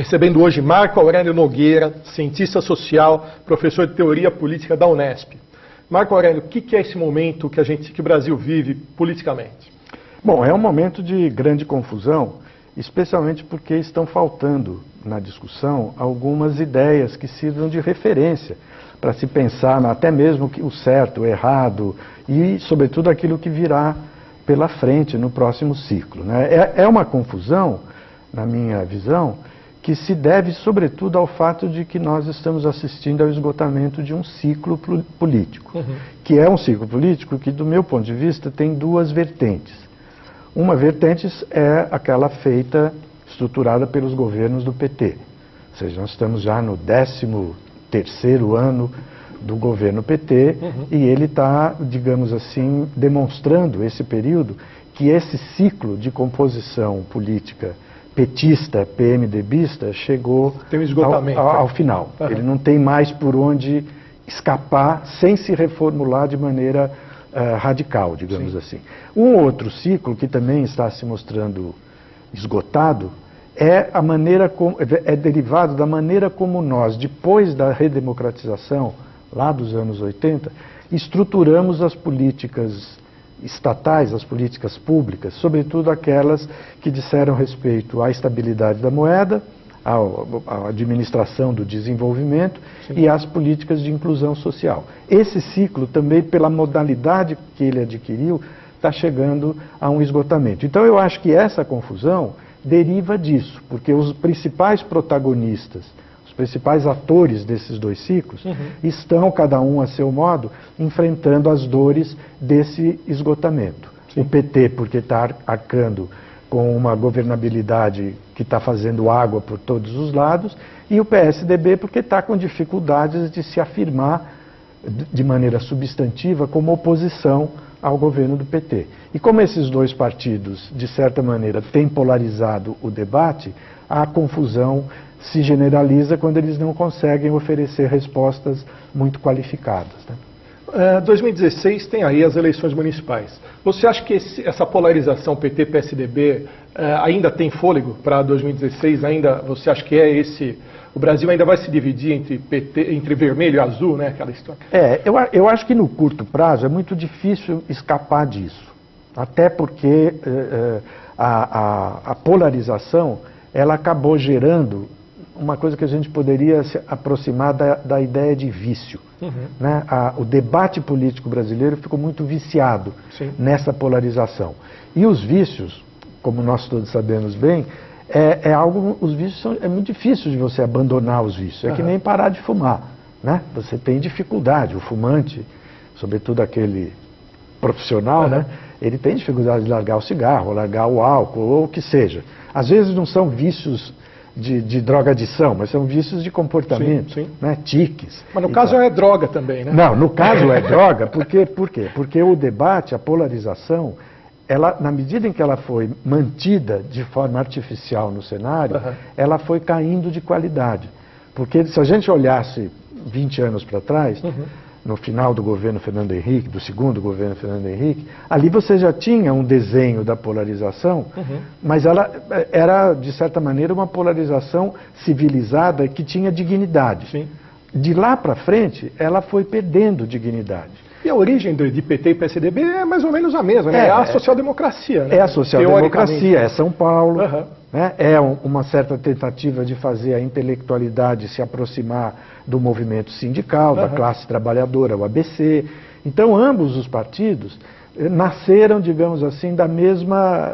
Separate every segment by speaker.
Speaker 1: Recebendo hoje Marco Aurélio Nogueira, cientista social, professor de teoria política da Unesp. Marco Aurélio, o que é esse momento que o Brasil vive politicamente?
Speaker 2: Bom, é um momento de grande confusão, especialmente porque estão faltando na discussão algumas ideias que sirvam de referência para se pensar até mesmo o certo, o errado e, sobretudo, aquilo que virá pela frente no próximo ciclo, né? É uma confusão, na minha visão, que se deve, sobretudo, ao fato de que nós estamos assistindo ao esgotamento de um ciclo político, que é um ciclo político que, do meu ponto de vista, tem duas vertentes. Uma vertente é aquela estruturada pelos governos do PT. Ou seja, nós estamos já no 13º ano do governo PT e ele está, digamos assim, demonstrando esse período que esse ciclo de composição política petista, PMDBista, chegou ao final. Ele não tem mais por onde escapar sem se reformular de maneira radical, digamos assim. Um outro ciclo que também está se mostrando esgotado é derivado da maneira como nós, depois da redemocratização, lá dos anos 80, estruturamos as políticas estatais, as políticas públicas, sobretudo aquelas que disseram respeito à estabilidade da moeda, à administração do desenvolvimento e às políticas de inclusão social. Esse ciclo também, pela modalidade que ele adquiriu, está chegando a um esgotamento. Então eu acho que essa confusão deriva disso, porque os principais protagonistas, os principais atores desses dois ciclos estão, cada um a seu modo, enfrentando as dores desse esgotamento. O PT, porque está arcando com uma governabilidade que está fazendo água por todos os lados, e o PSDB, porque está com dificuldades de se afirmar de maneira substantiva como oposição ao governo do PT. E como esses dois partidos, de certa maneira, têm polarizado o debate, a confusão se generaliza quando eles não conseguem oferecer respostas muito qualificadas, né?
Speaker 1: 2016 tem aí as eleições municipais. Você acha que essa polarização PT-PSDB ainda tem fôlego para 2016? Você acha que o Brasil ainda vai se dividir entre vermelho e azul, né? Aquela história.
Speaker 2: Eu acho que no curto prazo é muito difícil escapar disso. Até porque a polarização ela acabou gerando uma coisa que a gente poderia se aproximar da ideia de vício. Né? O debate político brasileiro ficou muito viciado nessa polarização. E os vícios, como nós todos sabemos bem, os vícios é muito difícil de você abandonar os vícios. É que nem parar de fumar, né? Você tem dificuldade. O fumante, sobretudo aquele profissional, né? Ele tem dificuldade de largar o cigarro, largar o álcool, ou o que seja. Às vezes não são vícios de drogadição, mas são vícios de comportamento, né? Tiques.
Speaker 1: Mas no caso é droga também, né?
Speaker 2: Não, no caso é droga, por quê? Porque o debate, a polarização, ela, na medida em que ela foi mantida de forma artificial no cenário, ela foi caindo de qualidade. Porque se a gente olhasse 20 anos para trás, no final do governo Fernando Henrique, do segundo governo Fernando Henrique, ali você já tinha um desenho da polarização, mas ela era, de certa maneira, uma polarização civilizada que tinha dignidade. De lá para frente, ela foi perdendo dignidade.
Speaker 1: E a origem de PT e PSDB é mais ou menos a mesma, né? É a social-democracia, né?
Speaker 2: É a social-democracia, é São Paulo, né? É uma certa tentativa de fazer a intelectualidade se aproximar do movimento sindical, da classe trabalhadora, o ABC. Então, ambos os partidos nasceram, digamos assim, da mesma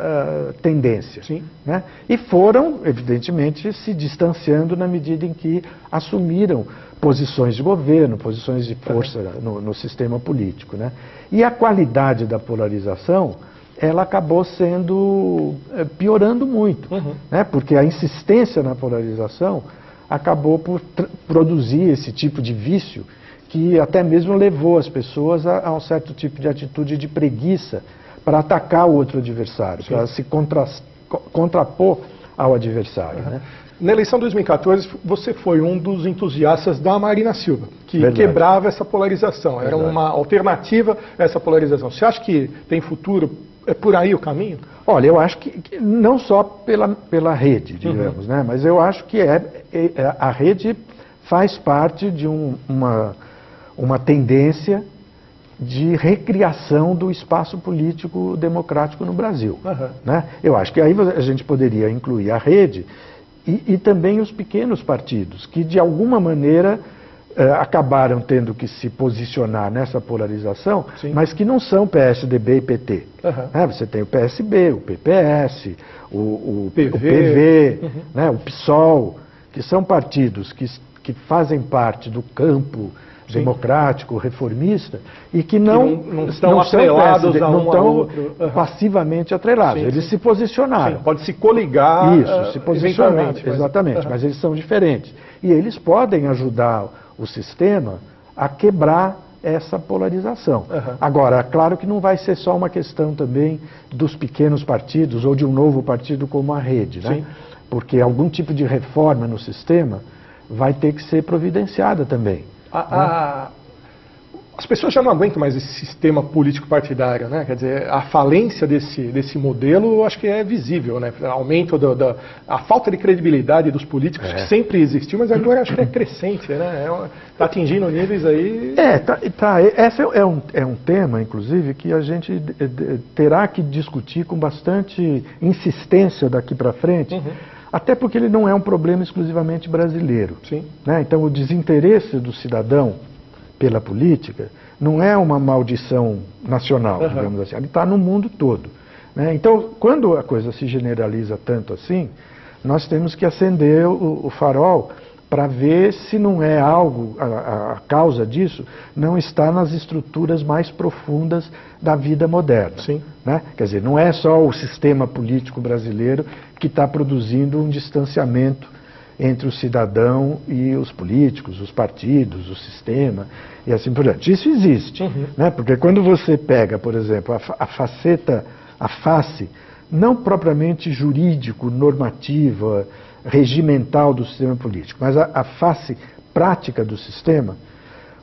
Speaker 2: tendência. Né? E foram, evidentemente, se distanciando na medida em que assumiram posições de governo, posições de força no sistema político. Né? E a qualidade da polarização, ela acabou piorando muito, né? Porque a insistência na polarização acabou por produzir esse tipo de vício que até mesmo levou as pessoas a um certo tipo de atitude de preguiça para atacar o outro adversário, para se contrapor ao adversário. Né?
Speaker 1: Na eleição de 2014, você foi um dos entusiastas da Marina Silva, que quebrava essa polarização, era uma alternativa a essa polarização. Você acha que tem futuro É por aí o caminho?
Speaker 2: Olha, eu acho que não só pela rede, digamos, né? Mas eu acho que a rede faz parte de uma tendência de recriação do espaço político democrático no Brasil. Né? Eu acho que aí a gente poderia incluir a rede e também os pequenos partidos, que de alguma maneira acabaram tendo que se posicionar nessa polarização,
Speaker 1: Sim.
Speaker 2: mas que não são PSDB e PT. Você tem o PSB, o PPS, o PV, né, o PSOL, que são partidos que fazem parte do campo Sim. democrático, reformista, e que não
Speaker 1: estão atrelados a um ao outro.
Speaker 2: Passivamente atrelados.
Speaker 1: Sim,
Speaker 2: eles
Speaker 1: sim.
Speaker 2: se posicionaram.
Speaker 1: Sim, pode se coligar.
Speaker 2: Isso, se posicionar, exatamente, mas eles são diferentes. E eles podem ajudar o sistema a quebrar essa polarização. Agora, claro que não vai ser só uma questão também dos pequenos partidos ou de um novo partido como a rede, né? Porque algum tipo de reforma no sistema vai ter que ser providenciada também.
Speaker 1: As pessoas já não aguentam mais esse sistema político partidário, né? Quer dizer, a falência desse modelo, eu acho que é visível, né? Aumento a falta de credibilidade dos políticos, que sempre existiu, mas agora acho que é crescente, né? Está atingindo níveis aí...
Speaker 2: Esse é um tema, inclusive, que a gente terá que discutir com bastante insistência daqui para frente, até porque ele não é um problema exclusivamente brasileiro.
Speaker 1: Sim.
Speaker 2: Né? Então, o desinteresse do cidadão pela política não é uma maldição nacional, digamos assim, ele está no mundo todo. Né? Então, quando a coisa se generaliza tanto assim, nós temos que acender o farol para ver se não é algo, a causa disso não está nas estruturas mais profundas da vida moderna.
Speaker 1: Sim.
Speaker 2: Né? Quer dizer, não é só o sistema político brasileiro que está produzindo um distanciamento entre o cidadão e os políticos, os partidos, o sistema e assim por diante. Isso existe, né? Porque quando você pega, por exemplo, a face, não propriamente jurídico, normativa, regimental do sistema político, mas a face prática do sistema,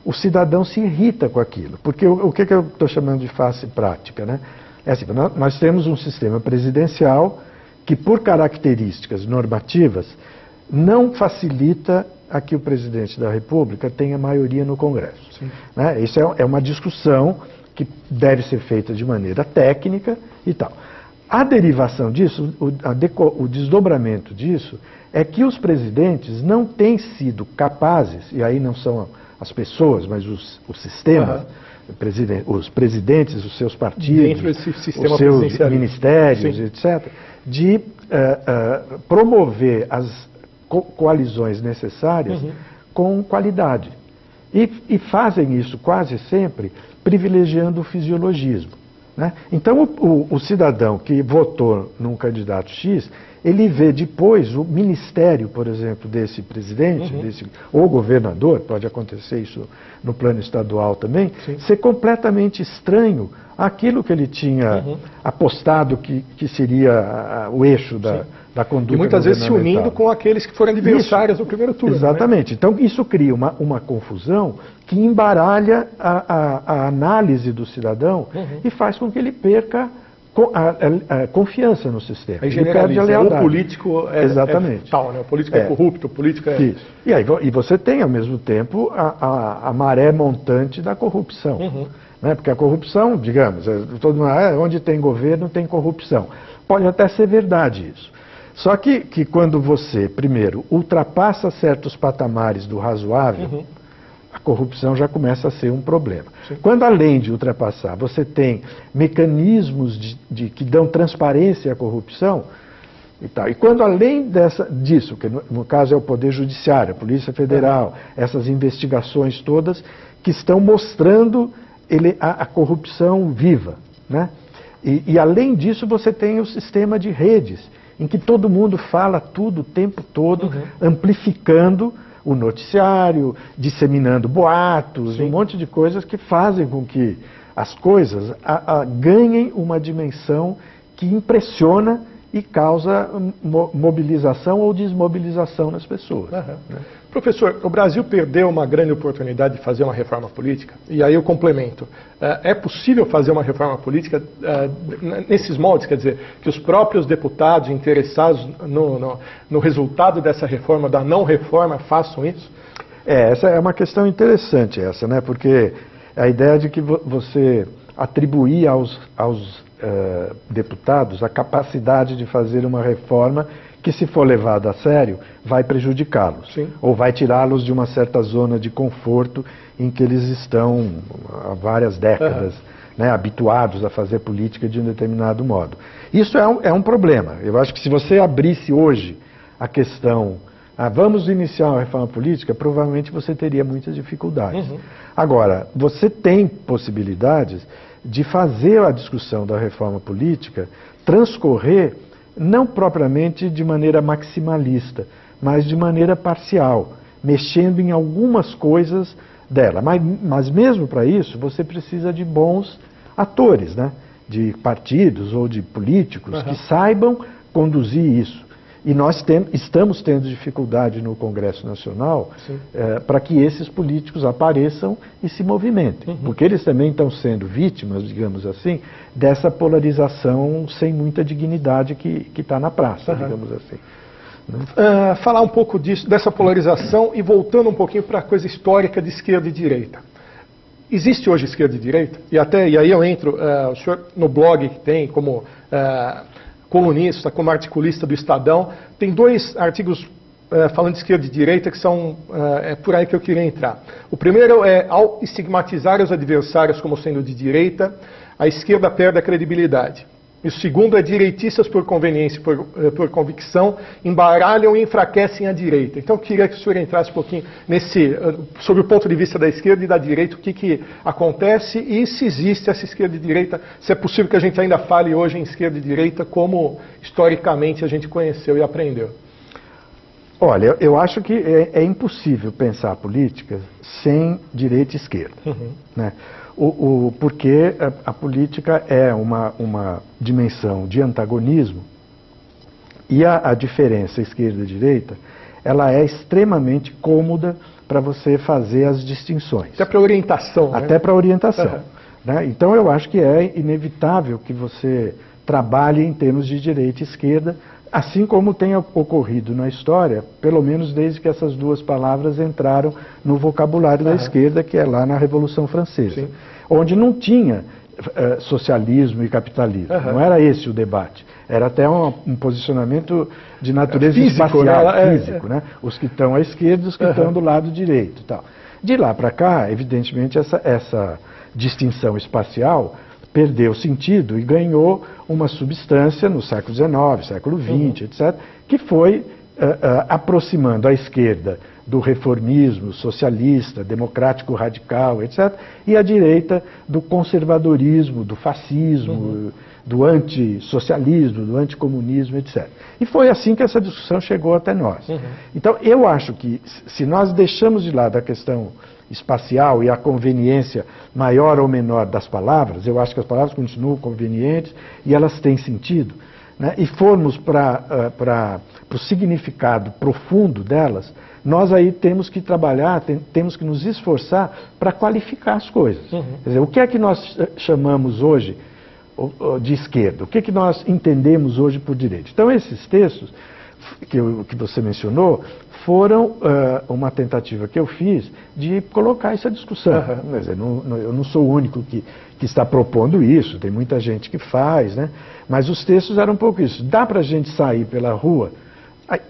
Speaker 2: o cidadão se irrita com aquilo. Porque o que eu estou chamando de face prática, né? É assim, nós temos um sistema presidencial que, por características normativas, não facilita a que o presidente da República tenha maioria no Congresso. Né? Isso é uma discussão que deve ser feita de maneira técnica e tal. A derivação disso, o desdobramento disso, é que os presidentes não têm sido capazes, e aí não são as pessoas, mas o sistema, os presidentes, os seus partidos, os seus ministérios, etc., de promover as coalizões necessárias com qualidade. E fazem isso quase sempre privilegiando o fisiologismo. Né? Então, o cidadão que votou num candidato X, ele vê depois o ministério, por exemplo, desse presidente, ou governador, pode acontecer isso no plano estadual também, ser completamente estranho àquilo que ele tinha apostado que seria o eixo da conduta.
Speaker 1: E muitas vezes se unindo com aqueles que foram adversários no primeiro turno.
Speaker 2: Exatamente. Né? Então, isso cria uma confusão que embaralha a análise do cidadão e faz com que ele perca a confiança no sistema.
Speaker 1: Aí ele perde a lealdade. O político é tal, né? O político é corrupto, o político é...
Speaker 2: Isso. E você tem, ao mesmo tempo, a maré montante da corrupção. Né? Porque a corrupção, digamos, todo mundo, onde tem governo tem corrupção. Pode até ser verdade isso. Só que quando você, primeiro, ultrapassa certos patamares do razoável, a corrupção já começa a ser um problema. Quando, além de ultrapassar, você tem mecanismos que dão transparência à corrupção, e quando, além disso, que no caso é o Poder Judiciário, a Polícia Federal, essas investigações todas que estão mostrando a corrupção viva. Né? E, além disso, você tem o sistema de redes, em que todo mundo fala tudo o tempo todo, amplificando o noticiário, disseminando boatos, um monte de coisas que fazem com que as coisas ganhem uma dimensão que impressiona e causa mobilização ou desmobilização nas pessoas.
Speaker 1: Professor, o Brasil perdeu uma grande oportunidade de fazer uma reforma política, e aí eu complemento. É possível fazer uma reforma política nesses moldes, quer dizer, que os próprios deputados interessados no resultado dessa reforma, da não reforma, façam isso?
Speaker 2: Essa é uma questão interessante, né? Porque a ideia de que você atribuir aos deputados a capacidade de fazer uma reforma que, se for levada a sério, vai prejudicá-los, ou vai tirá-los de uma certa zona de conforto em que eles estão há várias décadas, né, habituados a fazer política de um determinado modo. Isso é um problema. Eu acho que se você abrisse hoje a questão, vamos iniciar uma reforma política, provavelmente você teria muitas dificuldades. Agora, você tem possibilidades de fazer a discussão da reforma política transcorrer não propriamente de maneira maximalista, mas de maneira parcial, mexendo em algumas coisas dela. Mas mesmo para isso, você precisa de bons atores, né? De partidos ou de políticos que saibam conduzir isso. E nós estamos tendo dificuldade no Congresso Nacional para que esses políticos apareçam e se movimentem. Porque eles também estão sendo vítimas, digamos assim, dessa polarização sem muita dignidade que está na praça, digamos assim.
Speaker 1: Falar um pouco dessa polarização e voltando um pouquinho para a coisa histórica de esquerda e direita. Existe hoje esquerda e direita? E aí eu entro, o senhor no blog que tem como colunista, como articulista do Estadão, tem 2 artigos falando de esquerda e direita que são por aí que eu queria entrar. O primeiro é: ao estigmatizar os adversários como sendo de direita, a esquerda perde a credibilidade. E o segundo é: direitistas por conveniência, por convicção, embaralham e enfraquecem a direita. Então eu queria que o senhor entrasse um pouquinho sobre o ponto de vista da esquerda e da direita, o que acontece e se existe essa esquerda e direita, se é possível que a gente ainda fale hoje em esquerda e direita como historicamente a gente conheceu e aprendeu.
Speaker 2: Olha, eu acho que é impossível pensar a política sem direita e esquerda, né? Porque a política é uma dimensão de antagonismo e a diferença esquerda e direita, ela é extremamente cômoda para você fazer as distinções.
Speaker 1: Até para orientação.
Speaker 2: Até para orientação. Né? Então eu acho que é inevitável que você trabalhe em termos de direita e esquerda, assim como tem ocorrido na história, pelo menos desde que essas 2 palavras entraram no vocabulário da esquerda, que é lá na Revolução Francesa, onde não tinha socialismo e capitalismo. Não era esse o debate. Era até um posicionamento de natureza físico, espacial, físico, né? Os que estão à esquerda e os que estão do lado direito. Tal. De lá para cá, evidentemente, essa distinção espacial perdeu sentido e ganhou uma substância no século XIX, século XX, etc., que foi aproximando a esquerda do reformismo socialista, democrático radical, etc., e a direita do conservadorismo, do fascismo, do antissocialismo, do anticomunismo, etc. E foi assim que essa discussão chegou até nós. Então, eu acho que se nós deixamos de lado a questão espacial e a conveniência maior ou menor das palavras, eu acho que as palavras continuam convenientes e elas têm sentido, né? E formos para o significado profundo delas, nós aí temos que trabalhar, temos que nos esforçar para qualificar as coisas. Quer dizer, o que é que nós chamamos hoje de esquerda? O que é que nós entendemos hoje por direita? Então, esses textos que você mencionou foram uma tentativa que eu fiz de colocar essa discussão. Quer dizer, eu não sou o único que está propondo isso, tem muita gente que faz, né? Mas os textos eram um pouco isso. Dá para a gente sair pela rua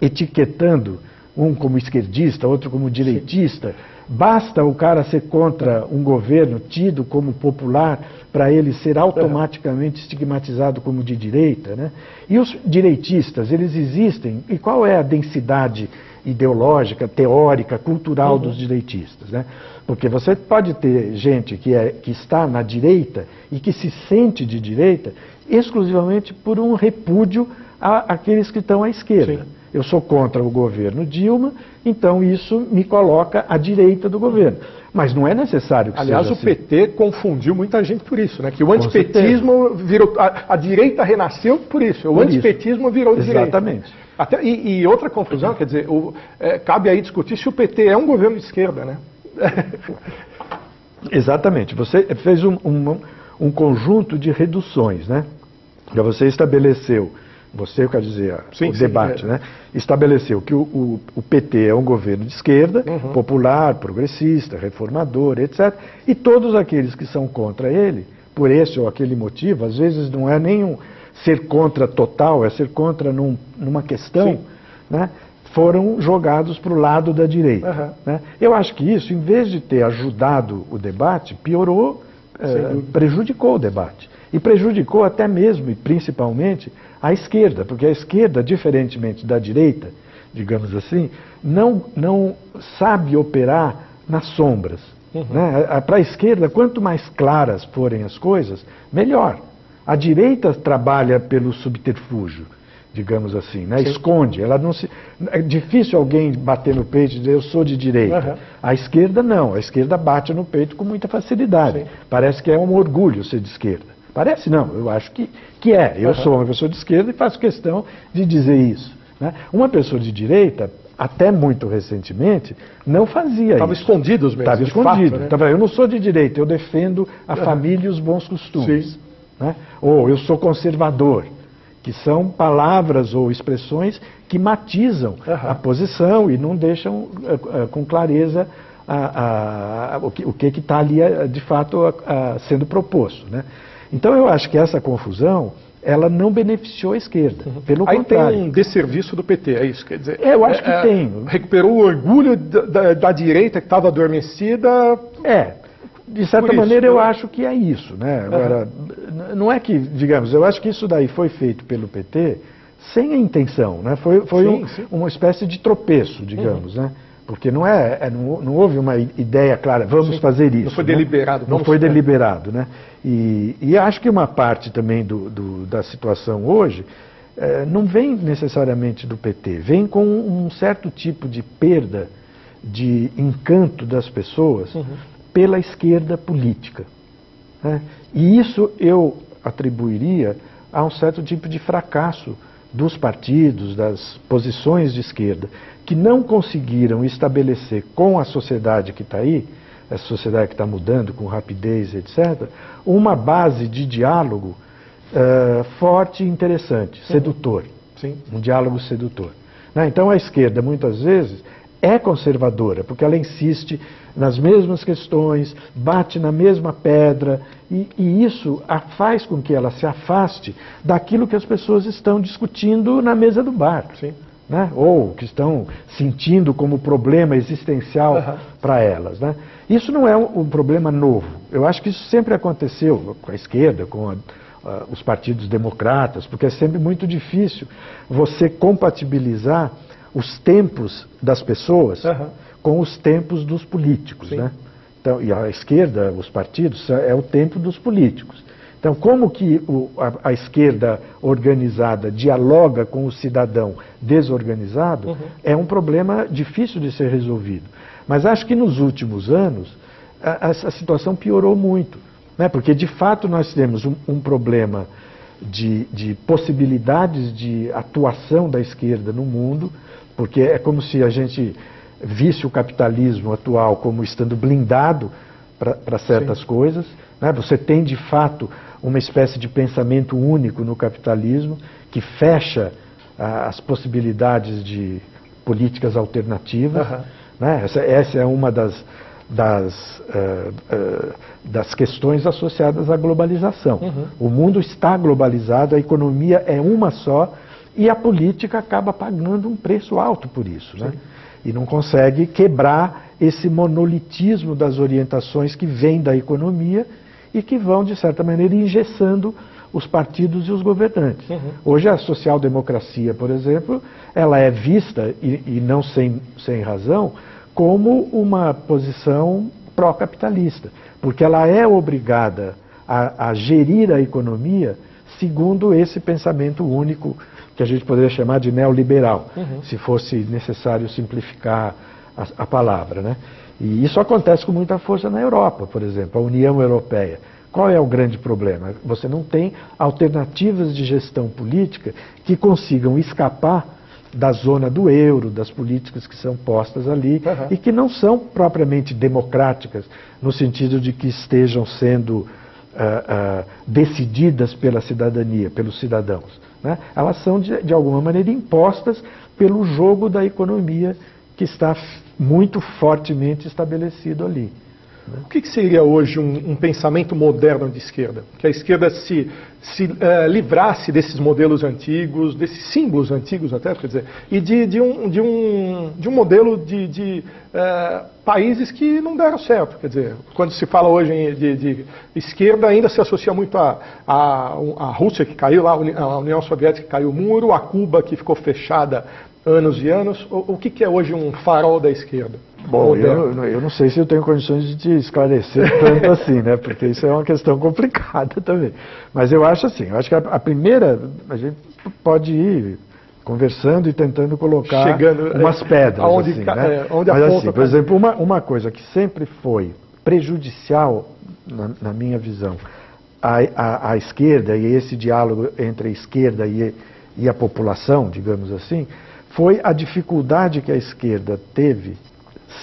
Speaker 2: etiquetando um como esquerdista, outro como direitista? Basta o cara ser contra um governo tido como popular para ele ser automaticamente estigmatizado como de direita, né? E os direitistas, eles existem. E qual é a densidade ideológica, teórica, cultural dos direitistas, né? Porque você pode ter gente que está na direita e que se sente de direita exclusivamente por um repúdio àqueles que estão à esquerda. eu sou contra o governo Dilma, então isso me coloca à direita do governo. Mas não é necessário que
Speaker 1: Aliás,
Speaker 2: seja
Speaker 1: o
Speaker 2: assim.
Speaker 1: PT confundiu muita gente por isso, né? Que o antipetismo virou... A direita renasceu por isso. O antipetismo virou direita.
Speaker 2: Exatamente.
Speaker 1: E outra confusão, quer dizer, cabe aí discutir se o PT é um governo de esquerda, né?
Speaker 2: Exatamente. Você fez um conjunto de reduções, né? Você estabeleceu, eu quero dizer, o debate, né? Estabeleceu que o PT é um governo de esquerda, popular, progressista, reformador, etc. E todos aqueles que são contra ele, por esse ou aquele motivo, às vezes não é nenhum ser contra total, é ser contra numa questão, né? Foram jogados para o lado da direita. Né? Eu acho que isso, em vez de ter ajudado o debate, piorou, prejudicou o debate. E prejudicou até mesmo, e principalmente, a esquerda, porque a esquerda, diferentemente da direita, digamos assim, não sabe operar nas sombras. Né? Para a esquerda, quanto mais claras forem as coisas, melhor. A direita trabalha pelo subterfúgio, digamos assim, né? Esconde. Ela não se... É difícil alguém bater no peito e dizer eu sou de direita. A esquerda não. A esquerda bate no peito com muita facilidade. Parece que é um orgulho ser de esquerda. Parece não, eu acho que é. Eu sou uma pessoa de esquerda e faço questão de dizer isso. Né? Uma pessoa de direita, até muito recentemente, não fazia isso.
Speaker 1: Estava escondido os mesmos.
Speaker 2: Estava escondido.
Speaker 1: Fato, né?
Speaker 2: Eu não sou de direita, eu defendo a família e os bons costumes. Né? Ou eu sou conservador, que são palavras ou expressões que matizam a posição e não deixam com clareza o que está ali de fato sendo proposto. Né? Então eu acho que essa confusão ela não beneficiou a esquerda, pelo contrário.
Speaker 1: Aí tem um desserviço do PT, é isso? Quer dizer,
Speaker 2: eu acho que tem.
Speaker 1: Recuperou o orgulho da direita que estava adormecida.
Speaker 2: De certa maneira, eu acho que é isso, né? Agora, não é que, digamos, eu acho que isso daí foi feito pelo PT sem a intenção, né? Foi uma espécie de tropeço, digamos, né? Porque não houve uma ideia clara, vamos fazer isso.
Speaker 1: Não foi deliberado.
Speaker 2: Não foi deliberado, né? E acho que uma parte também da situação hoje não vem necessariamente do PT, vem com um certo tipo de perda de encanto das pessoas pela esquerda política. Né? E isso eu atribuiria a um certo tipo de fracasso dos partidos, das posições de esquerda, que não conseguiram estabelecer com a sociedade que está aí, essa sociedade que está mudando com rapidez, etc., uma base de diálogo forte e interessante, sedutor. Um diálogo sedutor. Né? Então a esquerda, muitas vezes, é conservadora, porque ela insiste nas mesmas questões, bate na mesma pedra, e isso faz com que ela se afaste daquilo que as pessoas estão discutindo na mesa do bar. Né? Ou que estão sentindo como problema existencial para elas. Né? Isso não é um problema novo. Eu acho que isso sempre aconteceu com a esquerda, com os partidos democratas, porque é sempre muito difícil você compatibilizar os tempos das pessoas com os tempos dos políticos. Né? Então, e a esquerda, os partidos, é o tempo dos políticos. Então, como que a esquerda organizada dialoga com o cidadão desorganizado é um problema difícil de ser resolvido. Mas acho que nos últimos anos a situação piorou muito. Né? Porque, de fato, nós temos um problema de possibilidades de atuação da esquerda no mundo, porque é como se a gente visse o capitalismo atual como estando blindado para certas coisas. Né? Você tem, de fato, uma espécie de pensamento único no capitalismo que fecha as possibilidades de políticas alternativas. Né? Essa é uma das questões associadas à globalização. O mundo está globalizado, a economia é uma só e a política acaba pagando um preço alto por isso. Né? E não consegue quebrar esse monolitismo das orientações que vêm da economia e que vão, de certa maneira, engessando os partidos e os governantes. Hoje a social-democracia, por exemplo, ela é vista, e não sem razão, como uma posição pró-capitalista, porque ela é obrigada a gerir a economia segundo esse pensamento único que a gente poderia chamar de neoliberal, se fosse necessário simplificar a palavra, né? E isso acontece com muita força na Europa, por exemplo, a União Europeia. Qual é o grande problema? Você não tem alternativas de gestão política que consigam escapar da zona do euro, das políticas que são postas ali, e que não são propriamente democráticas, no sentido de que estejam sendo decididas pela cidadania, pelos cidadãos, né? Elas são, de alguma maneira, impostas pelo jogo da economia que está muito fortemente estabelecido ali.
Speaker 1: O que seria hoje um pensamento moderno de esquerda? Que a esquerda se livrasse desses modelos antigos, desses símbolos antigos até, quer dizer, e de um modelo de países que não deram certo. Quer dizer, quando se fala hoje de esquerda, ainda se associa muito à Rússia que caiu lá, a União Soviética que caiu o muro, a Cuba que ficou fechada anos e anos. O que é hoje um farol da esquerda?
Speaker 2: Bom, eu não sei se eu tenho condições de te esclarecer tanto assim, né? Porque isso é uma questão complicada também. Mas eu acho assim, eu acho que a primeira, a gente pode ir conversando e tentando colocar umas pedras,
Speaker 1: onde,
Speaker 2: assim, né?
Speaker 1: Onde
Speaker 2: mas assim, por exemplo, uma coisa que sempre foi prejudicial, na minha visão, à esquerda, e esse diálogo entre a esquerda e a população, digamos assim, foi a dificuldade que a esquerda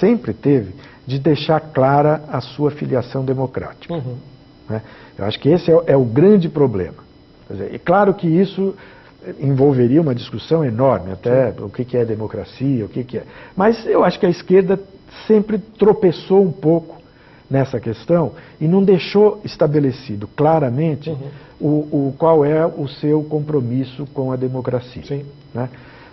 Speaker 2: sempre teve, de deixar clara a sua filiação democrática. Né? Eu acho que esse é o grande problema. Quer dizer, é claro que isso envolveria uma discussão enorme, até o que é democracia, o que é. Mas eu acho que a esquerda sempre tropeçou um pouco nessa questão e não deixou estabelecido claramente qual é o seu compromisso com a democracia. Né?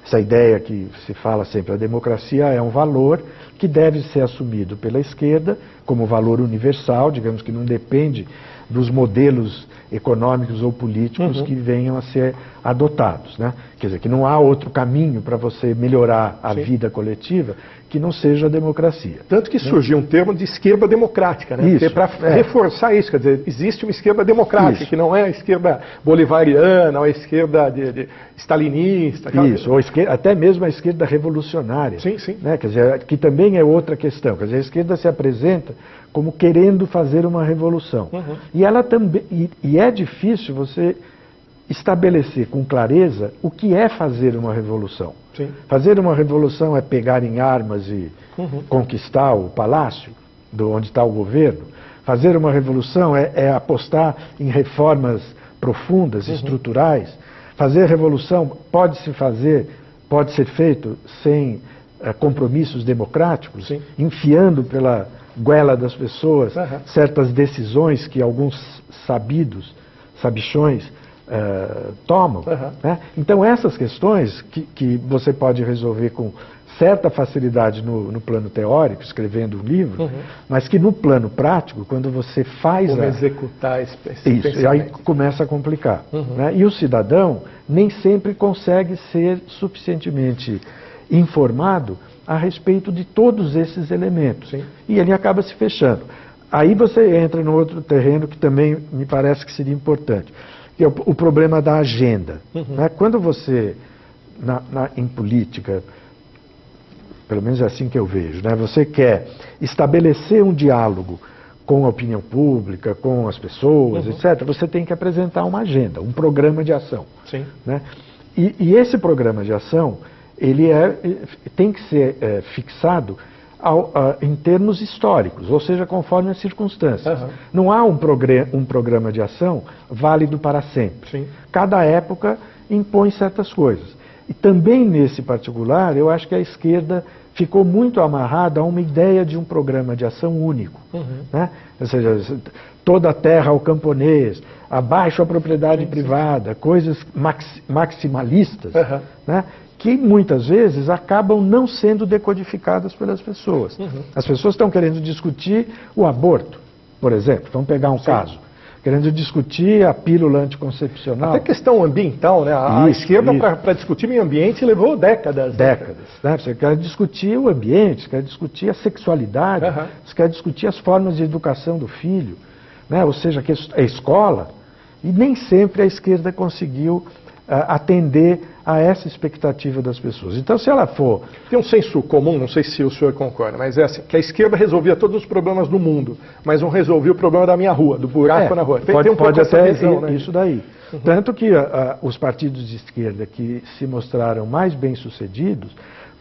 Speaker 2: Essa ideia que se fala sempre, a democracia é um valor que deve ser assumido pela esquerda como valor universal, digamos que não depende dos modelos econômicos ou políticos que venham a ser adotados, né? Quer dizer, que não há outro caminho para você melhorar a vida coletiva que não seja a democracia.
Speaker 1: Tanto que surgiu um termo de esquerda democrática, né?
Speaker 2: Isso,
Speaker 1: para reforçar isso, quer dizer, existe uma esquerda democrática, que não é a esquerda bolivariana, ou a esquerda de stalinista.
Speaker 2: Isso, ou até mesmo a esquerda revolucionária. Né? Quer dizer, que também é outra questão. Quer dizer, a esquerda se apresenta como querendo fazer uma revolução. E ela também, e é difícil você estabelecer com clareza o que é fazer uma revolução. Fazer uma revolução é pegar em armas e conquistar o palácio, onde está o governo. Fazer uma revolução é apostar em reformas profundas, estruturais. Fazer revolução pode ser feito sem compromissos democráticos, enfiando pela goela das pessoas certas decisões que alguns sabichões tomam. Né? Então essas questões que você pode resolver com certa facilidade no plano teórico, escrevendo um livro, mas que no plano prático, quando você faz
Speaker 1: executar esse
Speaker 2: isso, aí começa a complicar. Né? E o cidadão nem sempre consegue ser suficientemente informado a respeito de todos esses elementos. E ele acaba se fechando. Aí você entra no outro terreno que também me parece que seria importante, que é o problema da agenda. Né? Quando você, em política, pelo menos é assim que eu vejo, né? Você quer estabelecer um diálogo com a opinião pública, com as pessoas, etc., você tem que apresentar uma agenda, um programa de ação. Né? E esse programa de ação, ele tem que ser fixado em termos históricos, ou seja, conforme as circunstâncias. Não há um programa de ação válido para sempre. Cada época impõe certas coisas. E também nesse particular, eu acho que a esquerda ficou muito amarrada a uma ideia de um programa de ação único. Né? Ou seja, toda a terra ao camponês, abaixo a propriedade privada, coisas maximalistas, né? Que muitas vezes acabam não sendo decodificadas pelas pessoas. As pessoas estão querendo discutir o aborto, por exemplo, vamos pegar um caso, querendo discutir a pílula anticoncepcional.
Speaker 1: Até questão ambiental, né? A esquerda, para discutir meio ambiente, levou décadas.
Speaker 2: Né? Você quer discutir o ambiente, você quer discutir a sexualidade, você quer discutir as formas de educação do filho, né? Ou seja, a escola. E nem sempre a esquerda conseguiu atender a essa expectativa das pessoas. Então, se ela for...
Speaker 1: Tem um senso comum, não sei se o senhor concorda, mas é assim, que a esquerda resolvia todos os problemas do mundo, mas não resolvia o problema da minha rua, do buraco na rua.
Speaker 2: Pode até visão, né? Isso daí. Uhum. Tanto que os partidos de esquerda que se mostraram mais bem-sucedidos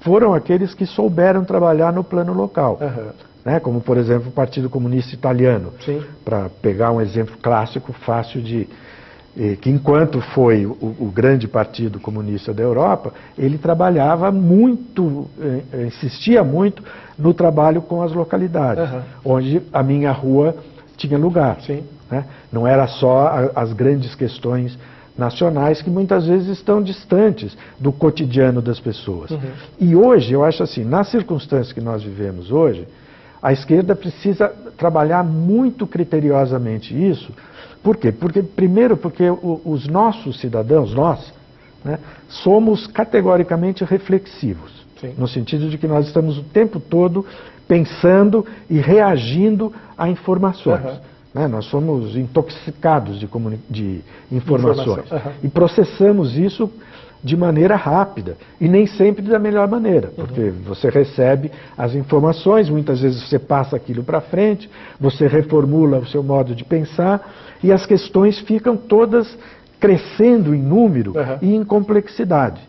Speaker 2: foram aqueles que souberam trabalhar no plano local. Uhum. Né? Como, por exemplo, o Partido Comunista Italiano, para pegar um exemplo clássico, fácil que enquanto foi o grande partido comunista da Europa, ele trabalhava muito, insistia muito no trabalho com as localidades, onde a minha rua tinha lugar. Né? Não era só as grandes questões nacionais que muitas vezes estão distantes do cotidiano das pessoas. E hoje, eu acho assim, nas circunstâncias que nós vivemos hoje, a esquerda precisa trabalhar muito criteriosamente isso. Por quê? Primeiro, porque os nossos cidadãos, nós, né, somos categoricamente reflexivos. No sentido de que nós estamos o tempo todo pensando e reagindo a informações. Né? Nós somos intoxicados de informações. E processamos isso de maneira rápida e nem sempre da melhor maneira, porque você recebe as informações, muitas vezes você passa aquilo para frente, você reformula o seu modo de pensar e as questões ficam todas crescendo em número e em complexidade.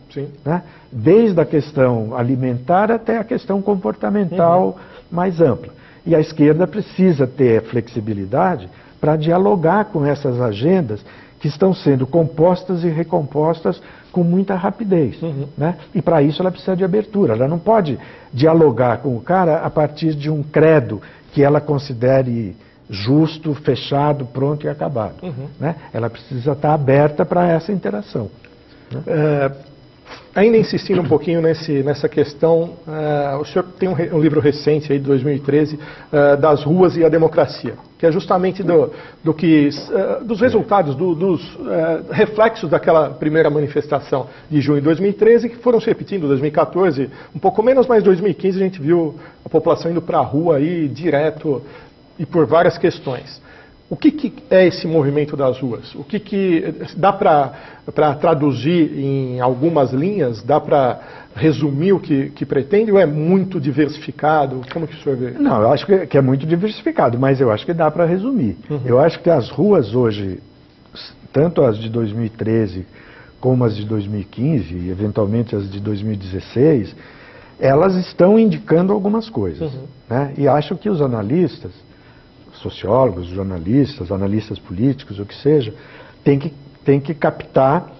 Speaker 2: Né? Desde a questão alimentar até a questão comportamental mais ampla. E a esquerda precisa ter flexibilidade para dialogar com essas agendas que estão sendo compostas e recompostas com muita rapidez. Né? E para isso ela precisa de abertura. Ela não pode dialogar com o cara a partir de um credo que ela considere justo, fechado, pronto e acabado. Né? Ela precisa estar aberta para essa interação. Né?
Speaker 1: Ainda insistindo um pouquinho nessa questão, o senhor tem um livro recente, aí, de 2013, das ruas e a democracia, que é justamente dos resultados, dos reflexos daquela primeira manifestação de junho de 2013, que foram se repetindo em 2014, um pouco menos, mas em 2015 a gente viu a população indo para a rua aí, direto e por várias questões. O que é esse movimento das ruas? O que dá para traduzir em algumas linhas? Dá para resumir o que pretende ou é muito diversificado? Como que o senhor vê?
Speaker 2: Não, eu acho que é muito diversificado, mas eu acho que dá para resumir. Eu acho que as ruas hoje, tanto as de 2013 como as de 2015 e eventualmente as de 2016, elas estão indicando algumas coisas. Né? E acho que os analistas, sociólogos, jornalistas, analistas políticos, o que seja, tem que captar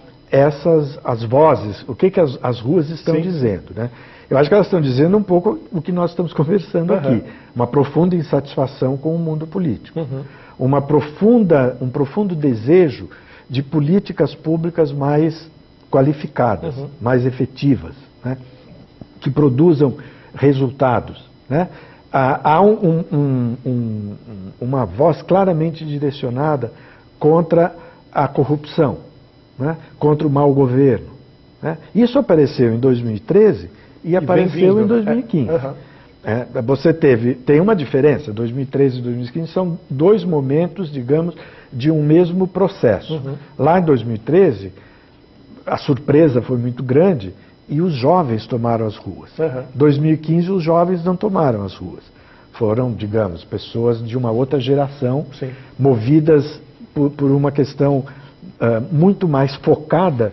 Speaker 2: as vozes, o que as ruas estão dizendo. Né? Eu acho que elas estão dizendo um pouco o que nós estamos conversando aqui, uma profunda insatisfação com o mundo político, um profundo desejo de políticas públicas mais qualificadas, mais efetivas, né? Que produzam resultados. Né? Há uma voz claramente direcionada contra a corrupção, né? Contra o mau governo. Né? Isso apareceu em 2013 e apareceu em 2015. Você tem uma diferença, 2013 e 2015 são dois momentos, digamos, de um mesmo processo. Lá em 2013, a surpresa foi muito grande e os jovens tomaram as ruas. Em 2015, os jovens não tomaram as ruas. Foram, digamos, pessoas de uma outra geração, movidas por uma questão muito mais focada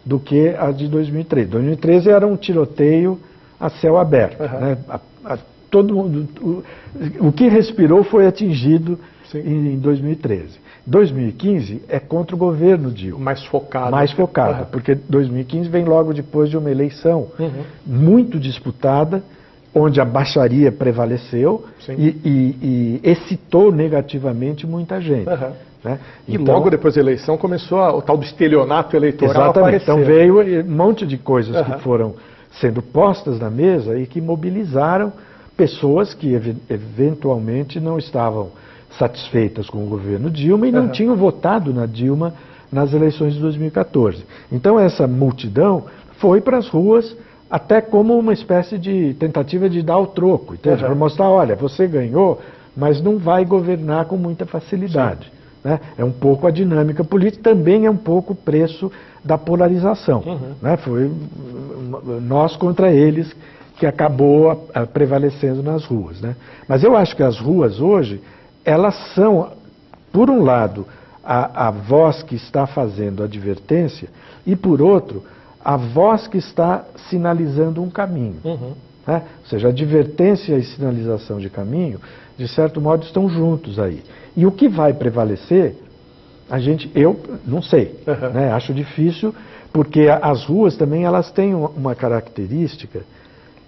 Speaker 2: do que a de 2013. 2013 era um tiroteio a céu aberto. Né? Todo mundo, o que respirou foi atingido em 2013. 2015 é contra o governo Dilma.
Speaker 1: Mais focado.
Speaker 2: Mais focado, porque 2015 vem logo depois de uma eleição muito disputada, onde a baixaria prevaleceu e excitou negativamente muita gente. Né?
Speaker 1: E então, logo depois da eleição começou o tal do estelionato eleitoral.
Speaker 2: Exatamente. Então veio um monte de coisas que foram sendo postas na mesa e que mobilizaram pessoas que eventualmente não estavam satisfeitas com o governo Dilma e não tinham votado na Dilma nas eleições de 2014. Então essa multidão foi para as ruas até como uma espécie de tentativa de dar o troco, para mostrar, olha, você ganhou, mas não vai governar com muita facilidade. né? É um pouco a dinâmica política, também é um pouco o preço da polarização. Né? Foi nós contra eles que acabou prevalecendo nas ruas. Né? Mas eu acho que as ruas hoje, elas são, por um lado, a voz que está fazendo advertência e, por outro, a voz que está sinalizando um caminho. Né? Ou seja, advertência e sinalização de caminho, de certo modo, estão juntos aí. E o que vai prevalecer, eu não sei, né? Acho difícil, porque as ruas também elas têm uma característica,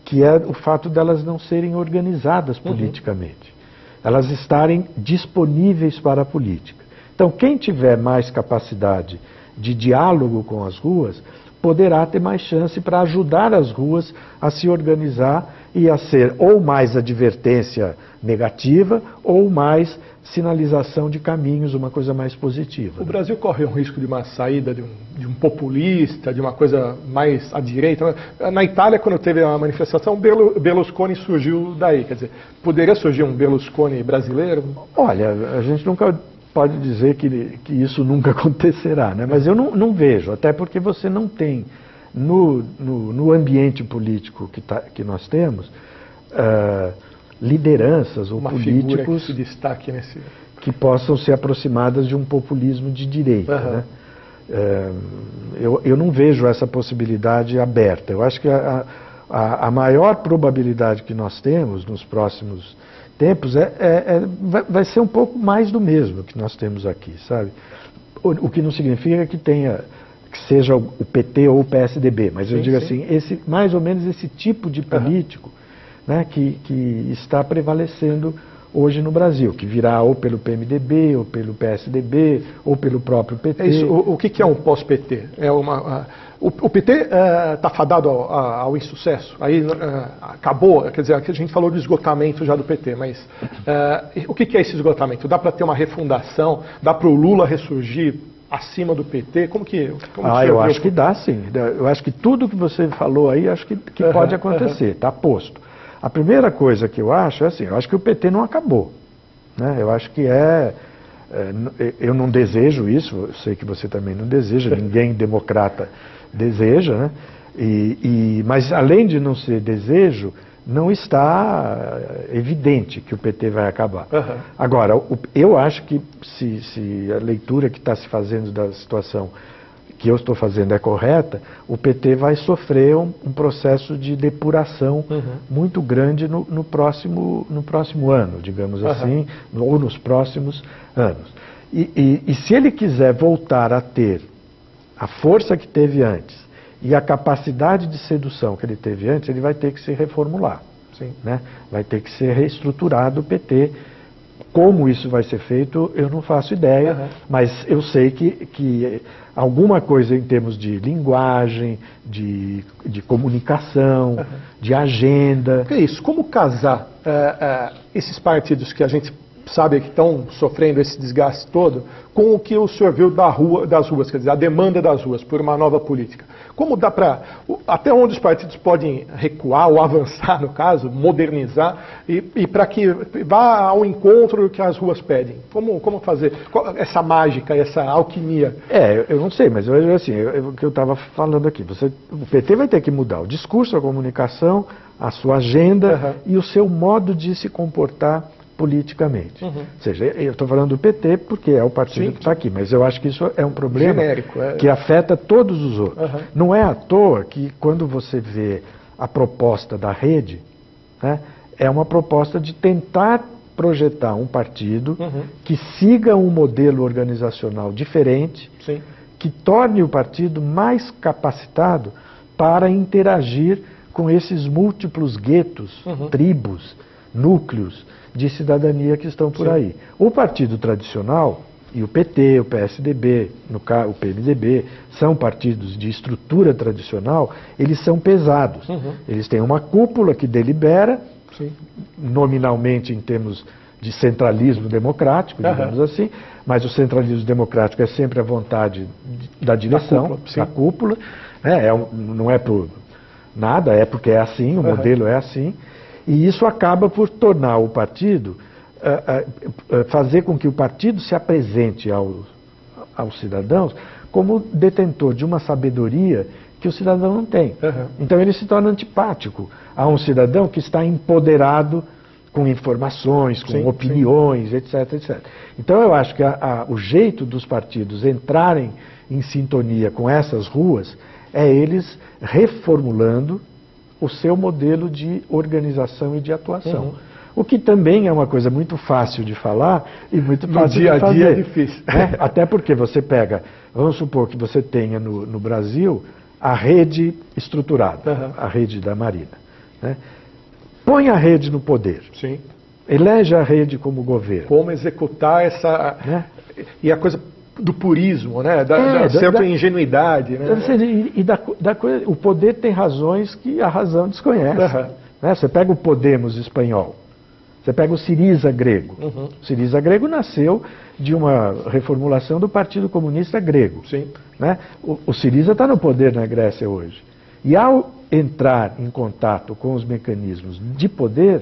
Speaker 2: que é o fato delas não serem organizadas politicamente. Elas estarem disponíveis para a política. Então, quem tiver mais capacidade de diálogo com as ruas, poderá ter mais chance para ajudar as ruas a se organizar e a ser ou mais advertência negativa ou mais sinalização de caminhos, uma coisa mais positiva.
Speaker 1: O Brasil corre um risco de uma saída de um populista, de uma coisa mais à direita. Na Itália, quando teve a manifestação, Berlusconi surgiu daí. Quer dizer, poderia surgir um Berlusconi brasileiro?
Speaker 2: Olha, a gente nunca pode dizer que isso nunca acontecerá, né? Mas eu não vejo, até porque você não tem no ambiente político que nós temos lideranças ou políticos
Speaker 1: que se destaque nesse...
Speaker 2: que possam ser aproximadas de um populismo de direita. Né? Eu não vejo essa possibilidade aberta. Eu acho que a maior probabilidade que nós temos nos próximos tempos vai ser um pouco mais do mesmo que nós temos aqui, sabe? O que não significa que seja o PT ou o PSDB, mas eu digo assim, mais ou menos esse tipo de político, né, que está prevalecendo hoje no Brasil, que virá ou pelo PMDB, ou pelo PSDB, ou pelo próprio PT.
Speaker 1: É isso. O que é um pós-PT? O PT está fadado ao insucesso? Aí acabou, quer dizer, aqui a gente falou do esgotamento já do PT, mas o que é esse esgotamento? Dá para ter uma refundação? Dá para o Lula ressurgir acima do PT?
Speaker 2: Eu acho que dá, sim. Eu acho que tudo que você falou aí, acho que pode acontecer, está posto. A primeira coisa que eu acho é assim, eu acho que o PT não acabou. Né? Eu acho que eu não desejo isso, eu sei que você também não deseja, ninguém democrata deseja, né? Mas além de não ser desejo, não está evidente que o PT vai acabar. Agora, eu acho que se a leitura que está se fazendo da situação que eu estou fazendo é correta, o PT vai sofrer um processo de depuração muito grande no próximo ano, digamos assim, ou nos próximos anos. E se ele quiser voltar a ter a força que teve antes e a capacidade de sedução que ele teve antes, ele vai ter que se reformular. Né? Vai ter que ser reestruturado o PT. Como isso vai ser feito, eu não faço ideia, mas eu sei que alguma coisa em termos de linguagem, de comunicação, de agenda...
Speaker 1: É isso, como casar esses partidos que a gente sabe que estão sofrendo esse desgaste todo, com o que o senhor viu das ruas, quer dizer, a demanda das ruas por uma nova política? Como dá para... Até onde os partidos podem recuar ou avançar, no caso, modernizar, e para que vá ao encontro do que as ruas pedem? Como fazer essa mágica, essa alquimia?
Speaker 2: Eu não sei, mas o que eu estava falando aqui, o PT vai ter que mudar o discurso, a comunicação, a sua agenda e o seu modo de se comportar politicamente. Ou seja, eu estou falando do PT porque é o partido que está aqui, mas eu acho que isso é um problema
Speaker 1: genérico,
Speaker 2: que afeta todos os outros. Não é à toa que quando você vê a proposta da rede, né, é uma proposta de tentar projetar um partido que siga um modelo organizacional diferente, que torne o partido mais capacitado para interagir com esses múltiplos guetos, tribos, núcleos de cidadania que estão por aí. O partido tradicional, e o PT, o PSDB, o PMDB, são partidos de estrutura tradicional, eles são pesados. Eles têm uma cúpula que delibera, nominalmente em termos de centralismo democrático, digamos assim, mas o centralismo democrático é sempre a vontade da direção, da cúpula, né? Não é por nada, é porque é assim, o modelo é assim. E isso acaba por tornar o partido fazer com que o partido se apresente aos cidadãos como detentor de uma sabedoria que o cidadão não tem.
Speaker 1: Uhum.
Speaker 2: Então ele se torna antipático a um cidadão que está empoderado com informações, com opiniões, etc, etc. Então eu acho que o jeito dos partidos entrarem em sintonia com essas ruas é eles reformulando o seu modelo de organização e de atuação.
Speaker 1: Uhum.
Speaker 2: O que também é uma coisa muito fácil de falar e muito fácil de fazer.
Speaker 1: No dia a dia é difícil.
Speaker 2: Né? Até porque você pega, vamos supor que você tenha no Brasil a rede estruturada, a rede da Marina. Né? Põe a rede no poder.
Speaker 1: Sim.
Speaker 2: Eleja a rede como governo.
Speaker 1: Como executar essa...
Speaker 2: Né?
Speaker 1: E a coisa do purismo, né? Da certa ingenuidade. Né?
Speaker 2: O poder tem razões que a razão desconhece. Né? Você pega o Podemos espanhol, você pega o Syriza grego. O Syriza grego nasceu de uma reformulação do Partido Comunista grego.
Speaker 1: Sim.
Speaker 2: Né? O Syriza está no poder na Grécia hoje. E ao entrar em contato com os mecanismos de poder,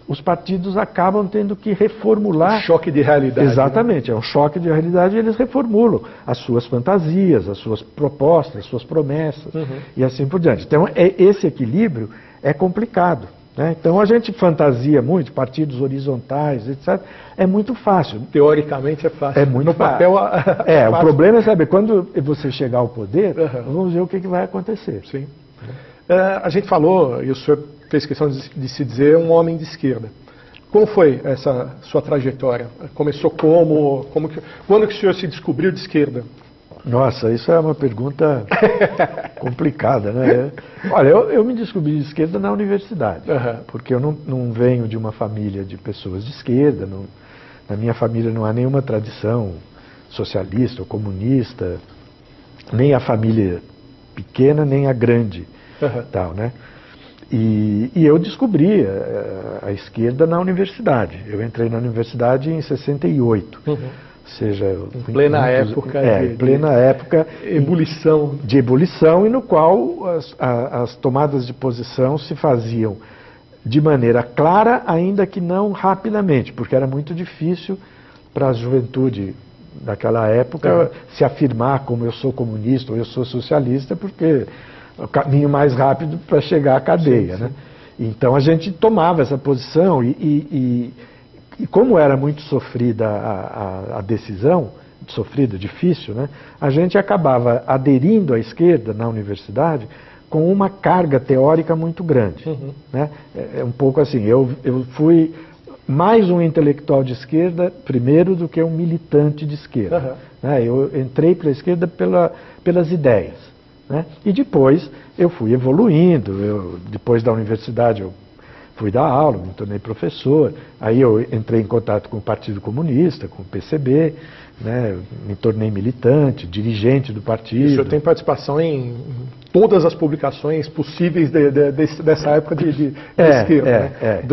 Speaker 2: os partidos acabam tendo que reformular...
Speaker 1: Um choque de realidade.
Speaker 2: Exatamente, né? É um choque de realidade e eles reformulam as suas fantasias, as suas propostas, as suas promessas e assim por diante. Então, esse equilíbrio é complicado. Né? Então, a gente fantasia muito, partidos horizontais, etc. É muito fácil.
Speaker 1: Teoricamente é fácil.
Speaker 2: É muito
Speaker 1: no
Speaker 2: fácil.
Speaker 1: papel
Speaker 2: é o problema é saber, quando você chegar ao poder, vamos ver o que vai acontecer.
Speaker 1: Sim. A gente falou, e o senhor fez questão de se dizer um homem de esquerda. Como foi essa sua trajetória? Começou quando que o senhor se descobriu de esquerda?
Speaker 2: Nossa, isso é uma pergunta complicada, né? Olha, eu me descobri de esquerda na universidade, porque eu não venho de uma família de pessoas de esquerda, na minha família não há nenhuma tradição socialista ou comunista, nem a família pequena, nem a grande, tal, né? E eu descobri a esquerda na universidade. Eu entrei na universidade em 68. Ou seja,
Speaker 1: em plena época.
Speaker 2: Em plena época
Speaker 1: de
Speaker 2: ebulição, e no qual as tomadas de posição se faziam de maneira clara, ainda que não rapidamente, porque era muito difícil para a juventude daquela época se afirmar como eu sou comunista ou eu sou socialista, porque o caminho mais rápido para chegar à cadeia. Né? Então a gente tomava essa posição e como era muito sofrida a decisão, difícil, né? A gente acabava aderindo à esquerda na universidade com uma carga teórica muito grande. Né? É um pouco assim, eu fui mais um intelectual de esquerda primeiro do que um militante de esquerda. Né? Eu entrei para a esquerda pelas ideias. Né? E depois eu fui evoluindo, depois da universidade eu fui dar aula, me tornei professor, aí eu entrei em contato com o Partido Comunista, com o PCB, né? Me tornei militante, dirigente do partido.
Speaker 1: O senhor tem participação em todas as publicações possíveis dessa época de esquerda. Né?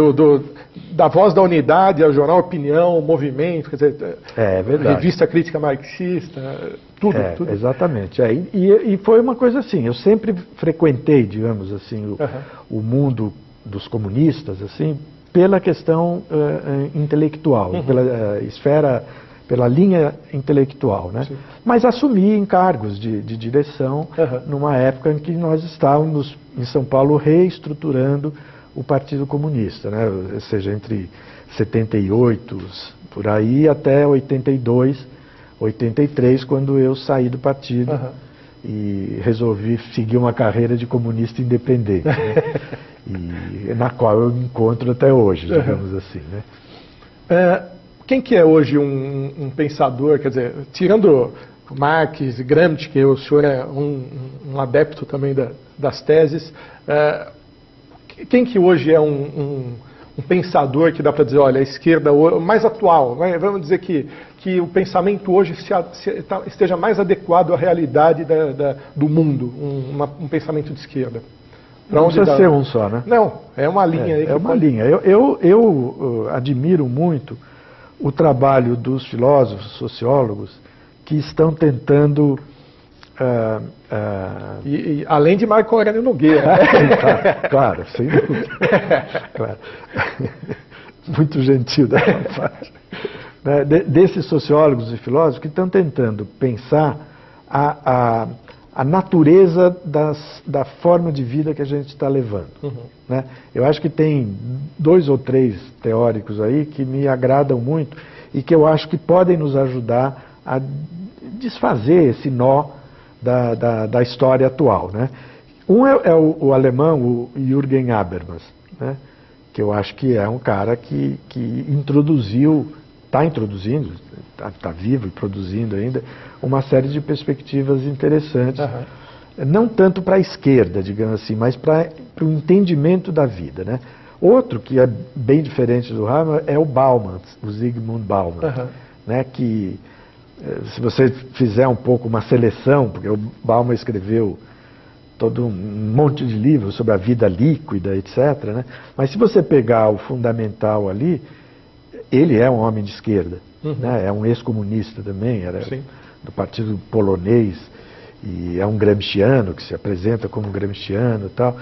Speaker 1: Da Voz da Unidade ao Jornal Opinião, Movimento, quer dizer,
Speaker 2: verdade.
Speaker 1: Revista Crítica Marxista, tudo.
Speaker 2: Exatamente. E foi uma coisa assim, eu sempre frequentei, digamos assim, o mundo dos comunistas, assim, pela questão intelectual, pela esfera, pela linha intelectual, né? Mas assumi encargos de direção numa época em que nós estávamos em São Paulo reestruturando o Partido Comunista, né? Ou seja, entre 78 por aí até 82, 83, quando eu saí do partido e resolvi seguir uma carreira de comunista independente, né? E na qual eu me encontro até hoje, digamos assim, né?
Speaker 1: Quem que é hoje um pensador, quer dizer, tirando Marx e Gramsci, que o senhor é um adepto também das teses, quem que hoje é um pensador que dá para dizer, olha, a esquerda mais atual, né? Vamos dizer que o pensamento hoje esteja mais adequado à realidade do mundo, um pensamento de esquerda?
Speaker 2: Não precisa ser um só, né?
Speaker 1: Não, é uma linha aí.
Speaker 2: É uma linha. Eu admiro muito o trabalho dos filósofos, sociólogos, que estão tentando...
Speaker 1: E além de Marco Aurélio Nogueira.
Speaker 2: Claro, sem dúvida. Claro. muito gentil da minha parte, né, desses sociólogos e filósofos que estão tentando pensar a natureza da forma de vida que a gente está levando. Né? Eu acho que tem 2 ou 3 teóricos aí que me agradam muito e que eu acho que podem nos ajudar a desfazer esse nó da história atual. Né? Um é o alemão, o Jürgen Habermas, né? Que eu acho que é um cara que está introduzindo, está vivo e produzindo ainda, uma série de perspectivas interessantes, não tanto para a esquerda, digamos assim, mas para o entendimento da vida. Né? Outro que é bem diferente do Habermas é o Bauman, o Zygmunt Bauman, né? Que, se você fizer um pouco uma seleção, porque o Bauman escreveu todo um monte de livros sobre a vida líquida, etc. Né? Mas se você pegar o fundamental ali, ele é um homem de esquerda, né? É um ex-comunista também, era do partido polonês, e é um gramsciano, que se apresenta como gramsciano e tal.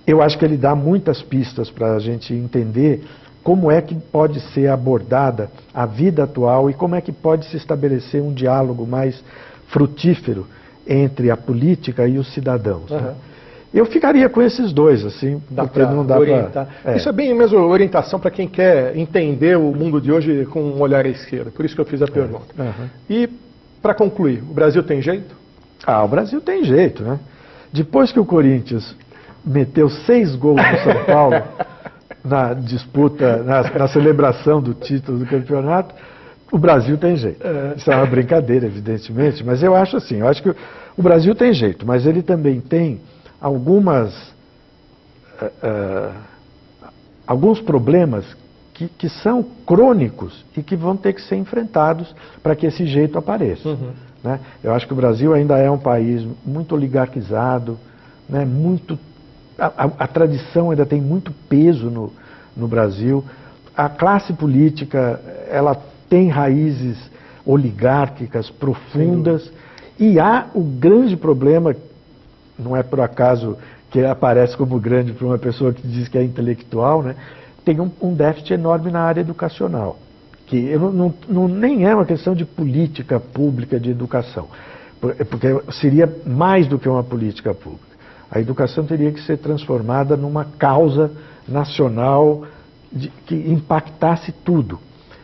Speaker 2: Eu acho que ele dá muitas pistas para a gente entender como é que pode ser abordada a vida atual e como é que pode se estabelecer um diálogo mais frutífero entre a política e os cidadãos. Né? Eu ficaria com esses dois, assim, porque não dá para...
Speaker 1: Isso é bem mesmo orientação para quem quer entender o mundo de hoje com um olhar à esquerda. Por isso que eu fiz a pergunta. E, para concluir, o Brasil tem jeito?
Speaker 2: O Brasil tem jeito, né? Depois que o Corinthians meteu 6 gols no São Paulo na disputa, na celebração do título do campeonato, o Brasil tem jeito. Isso é uma brincadeira, evidentemente, mas eu acho assim, eu acho que o Brasil tem jeito, mas ele também tem alguns problemas que são crônicos e que vão ter que ser enfrentados para que esse jeito apareça. Né? Eu acho que o Brasil ainda é um país muito oligarquizado, né? A tradição ainda tem muito peso no Brasil. A classe política, ela tem raízes oligárquicas profundas e há o grande problema, não é por acaso que aparece como grande para uma pessoa que diz que é intelectual, né? Tem um déficit enorme na área educacional, que nem é uma questão de política pública de educação, porque seria mais do que uma política pública. A educação teria que ser transformada numa causa nacional que impactasse tudo.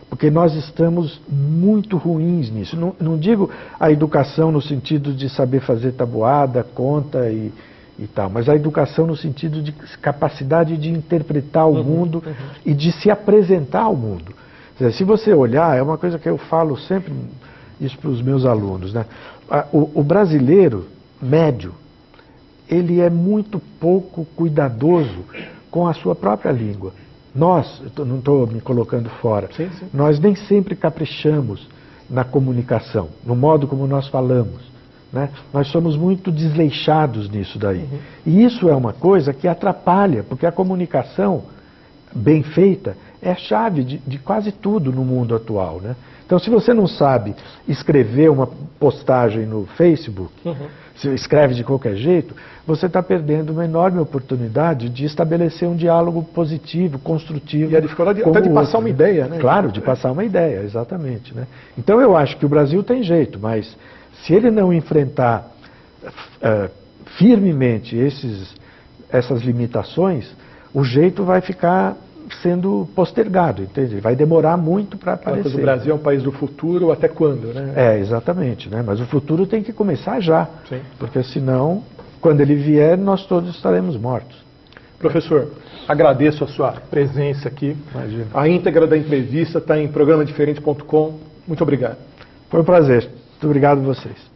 Speaker 2: Porque nós estamos muito ruins nisso. Não digo a educação no sentido de saber fazer tabuada, conta e tal, mas a educação no sentido de capacidade de interpretar o mundo e de se apresentar ao mundo. Quer dizer, se você olhar, é uma coisa que eu falo sempre isso para os meus alunos, né? O brasileiro médio, ele é muito pouco cuidadoso com a sua própria língua. Nós, não estou me colocando fora, nós nem sempre caprichamos na comunicação, no modo como nós falamos. Né? Nós somos muito desleixados nisso daí. E isso é uma coisa que atrapalha, porque a comunicação bem feita é a chave de quase tudo no mundo atual. Né? Então, se você não sabe escrever uma postagem no Facebook, se escreve de qualquer jeito, você está perdendo uma enorme oportunidade de estabelecer um diálogo positivo, construtivo.
Speaker 1: E a dificuldade até de passar uma ideia, né?
Speaker 2: Claro, de passar uma ideia, exatamente. Né? Então eu acho que o Brasil tem jeito, mas se ele não enfrentar firmemente essas limitações, o jeito vai ficar sendo postergado, entende? Vai demorar muito para aparecer.
Speaker 1: O Brasil é um país do futuro, até quando, né?
Speaker 2: Exatamente, né? Mas o futuro tem que começar já, porque senão, quando ele vier, nós todos estaremos mortos.
Speaker 1: Professor, agradeço a sua presença aqui.
Speaker 2: Imagina.
Speaker 1: A íntegra da entrevista está em programadiferente.com. Muito obrigado.
Speaker 2: Foi um prazer. Muito obrigado a vocês.